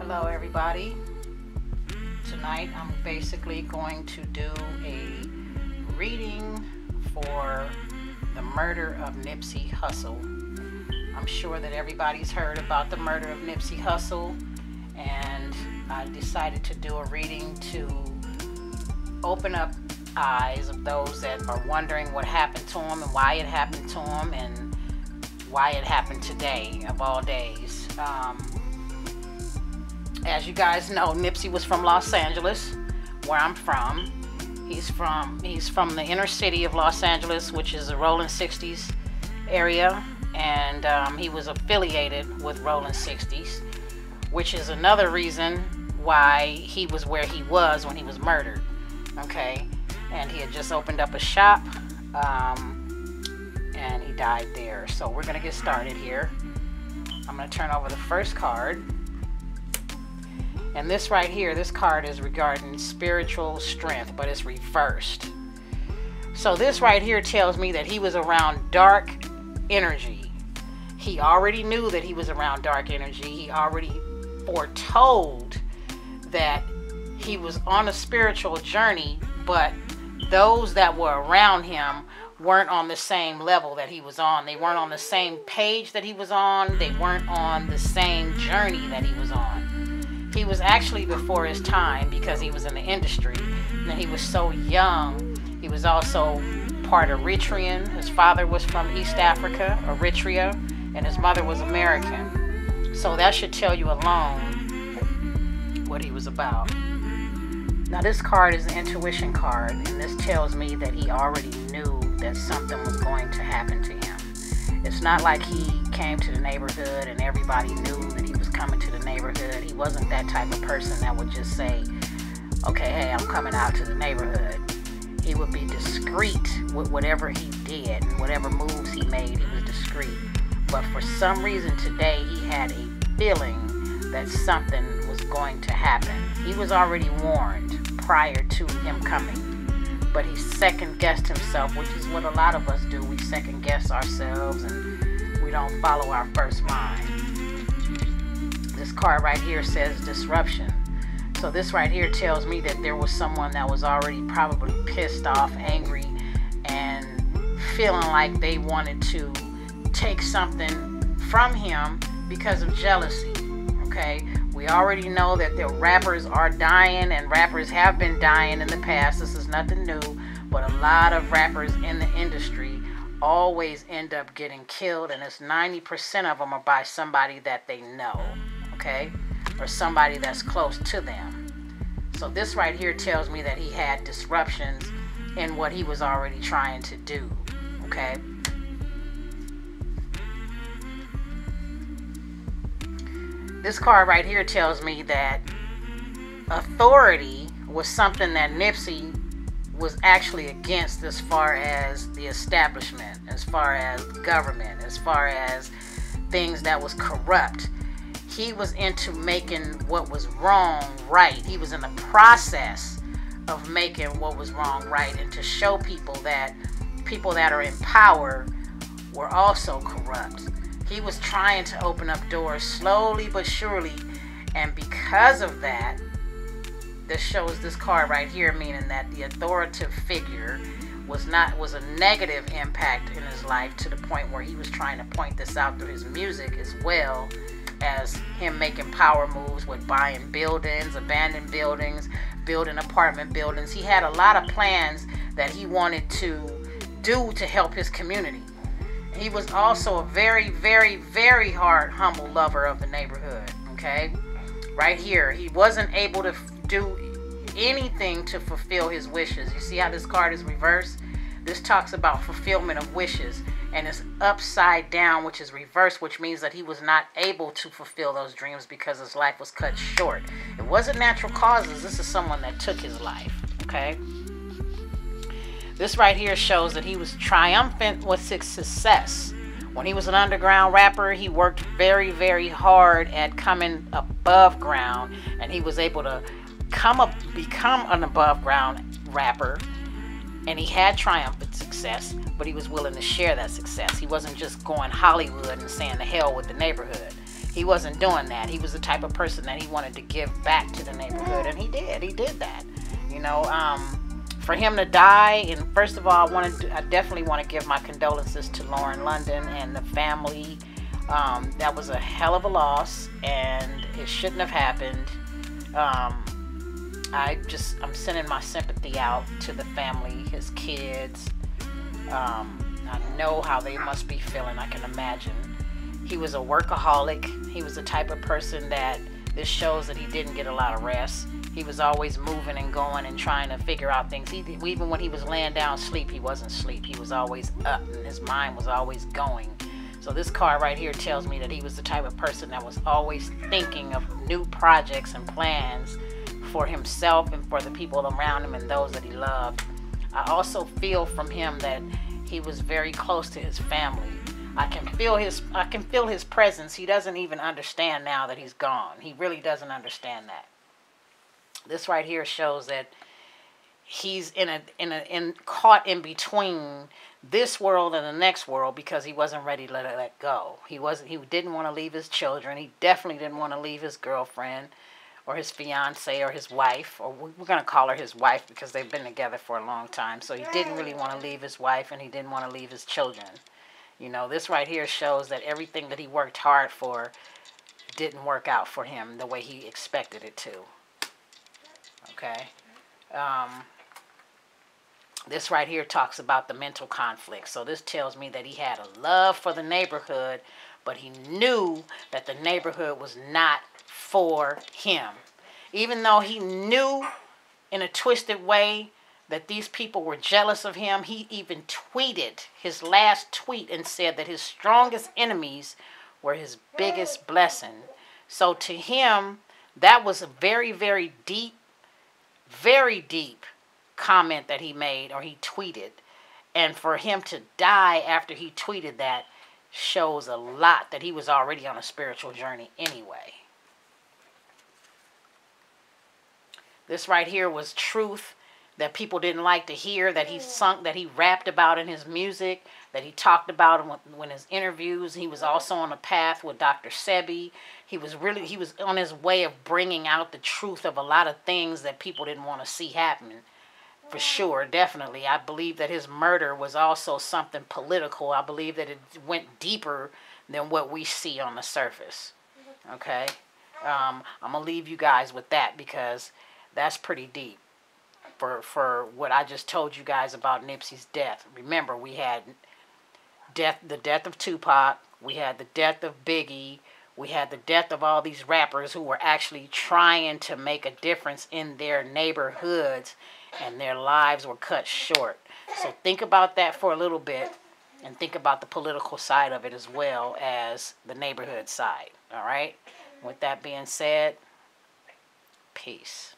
Hello everybody. Tonight I'm basically going to do a reading for the murder of Nipsey Hussle. I'm sure that everybody's heard about the murder of Nipsey Hussle, and I decided to do a reading to open up eyes of those that are wondering what happened to him and why it happened to him and why it happened today of all days. As you guys know, Nipsey was from Los Angeles, where I'm from. He's from the inner city of Los Angeles, which is the Rolling 60s area, and he was affiliated with Rolling 60s, which is another reason why he was where he was when he was murdered. Okay, and he had just opened up a shop, and he died there. So we're gonna get started here. I'm gonna turn over the first card. And this right here, this card is regarding spiritual strength, but it's reversed. So this right here tells me that he was around dark energy. He already knew that he was around dark energy. He already foretold that he was on a spiritual journey, but those that were around him weren't on the same level that he was on. They weren't on the same page that he was on. They weren't on the same journey that he was on. He was actually before his time because he was in the industry, and he was so young. He was also part Eritrean. His father was from East Africa, Eritrea, and his mother was American. So that should tell you alone what he was about. Now this card is the intuition card, and this tells me that he already knew that something was going to happen to him. It's not like he came to the neighborhood and everybody knew that he was coming to the neighborhood. He wasn't that type of person that would just say, okay, hey, I'm coming out to the neighborhood. He would be discreet with whatever he did and whatever moves he made, he was discreet. But for some reason today, he had a feeling that something was going to happen. He was already warned prior to him coming, but he second-guessed himself, which is what a lot of us do. We second-guess ourselves and we don't follow our first mind. This card right here says disruption. So this right here tells me that there was someone that was already probably pissed off, angry, and feeling like they wanted to take something from him because of jealousy. Okay, we already know that the rappers are dying, and rappers have been dying in the past. This is nothing new, but a lot of rappers in the industry always end up getting killed, and it's 90% of them are by somebody that they know, okay, or somebody that's close to them. So this right here tells me that he had disruptions in what he was already trying to do, okay. This card right here tells me that authority was something that Nipsey was actually against, as far as the establishment, as far as government, as far as things that was corrupt. He was into making what was wrong right. He was in the process of making what was wrong right, and to show people that are in power were also corrupt. He was trying to open up doors slowly but surely, and because of that, this shows this card right here, meaning that the authoritative figure was a negative impact in his life, to the point where he was trying to point this out through his music, as well as him making power moves with buying buildings, abandoned buildings, building apartment buildings. He had a lot of plans that he wanted to do to help his community. He was also a very, very, very humble lover of the neighborhood, okay? Right here, he wasn't able to do anything to fulfill his wishes. You see how this card is reversed? This talks about fulfillment of wishes, and it's upside down, which is reversed, which means that he was not able to fulfill those dreams because his life was cut short. It wasn't natural causes. This is someone that took his life, okay? This right here shows that he was triumphant with his success. When he was an underground rapper, he worked very, very hard at coming above ground, and he was able to become an above ground rapper, and he had triumphant success, but he was willing to share that success. He wasn't just going Hollywood and saying the hell with the neighborhood. He wasn't doing that. He was the type of person that he wanted to give back to the neighborhood, and he did. He did that. You know, for him to die, and first of all, I definitely want to give my condolences to Lauren London and the family. That was a hell of a loss, and it shouldn't have happened. I'm sending my sympathy out to the family, his kids. I know how they must be feeling. I can imagine. He was a workaholic. He was the type of person that this shows that he didn't get a lot of rest. He was always moving and going and trying to figure out things. Even when he was laying down asleep, he wasn't asleep. He was always up, and his mind was always going. So this card right here tells me that he was the type of person that was always thinking of new projects and plans for himself and for the people around him and those that he loved. I also feel from him that he was very close to his family. I can feel his presence. He doesn't even understand now that he's gone. He really doesn't understand that. This right here shows that he's caught in between this world and the next world because he wasn't ready to let go. He didn't want to leave his children. He definitely didn't want to leave his girlfriend or his fiance or his wife, or we're going to call her his wife because they've been together for a long time. So he didn't really want to leave his wife, and he didn't want to leave his children. You know, this right here shows that everything that he worked hard for didn't work out for him the way he expected it to. Okay? This right here talks about the mental conflict. So this tells me that he had a love for the neighborhood, but he knew that the neighborhood was not for him. Even though he knew in a twisted way that these people were jealous of him, he even tweeted his last tweet and said that his strongest enemies were his biggest blessing. So to him, that was a very, very deep comment that he made, or he tweeted. And for him to die after he tweeted that shows a lot that he was already on a spiritual journey anyway. This right here was truth that people didn't like to hear, that he sung, that he rapped about in his music, that he talked about in his interviews. He was also on a path with Dr. Sebi. He was on his way of bringing out the truth of a lot of things that people didn't want to see happen. For sure, definitely. I believe that his murder was also something political. I believe that it went deeper than what we see on the surface. Okay? I'm going to leave you guys with that because that's pretty deep for what I just told you guys about Nipsey's death. Remember, we had the death of Tupac. We had the death of Biggie. We had the death of all these rappers who were actually trying to make a difference in their neighborhoods, and their lives were cut short. So think about that for a little bit, and think about the political side of it as well as the neighborhood side. All right? With that being said, peace.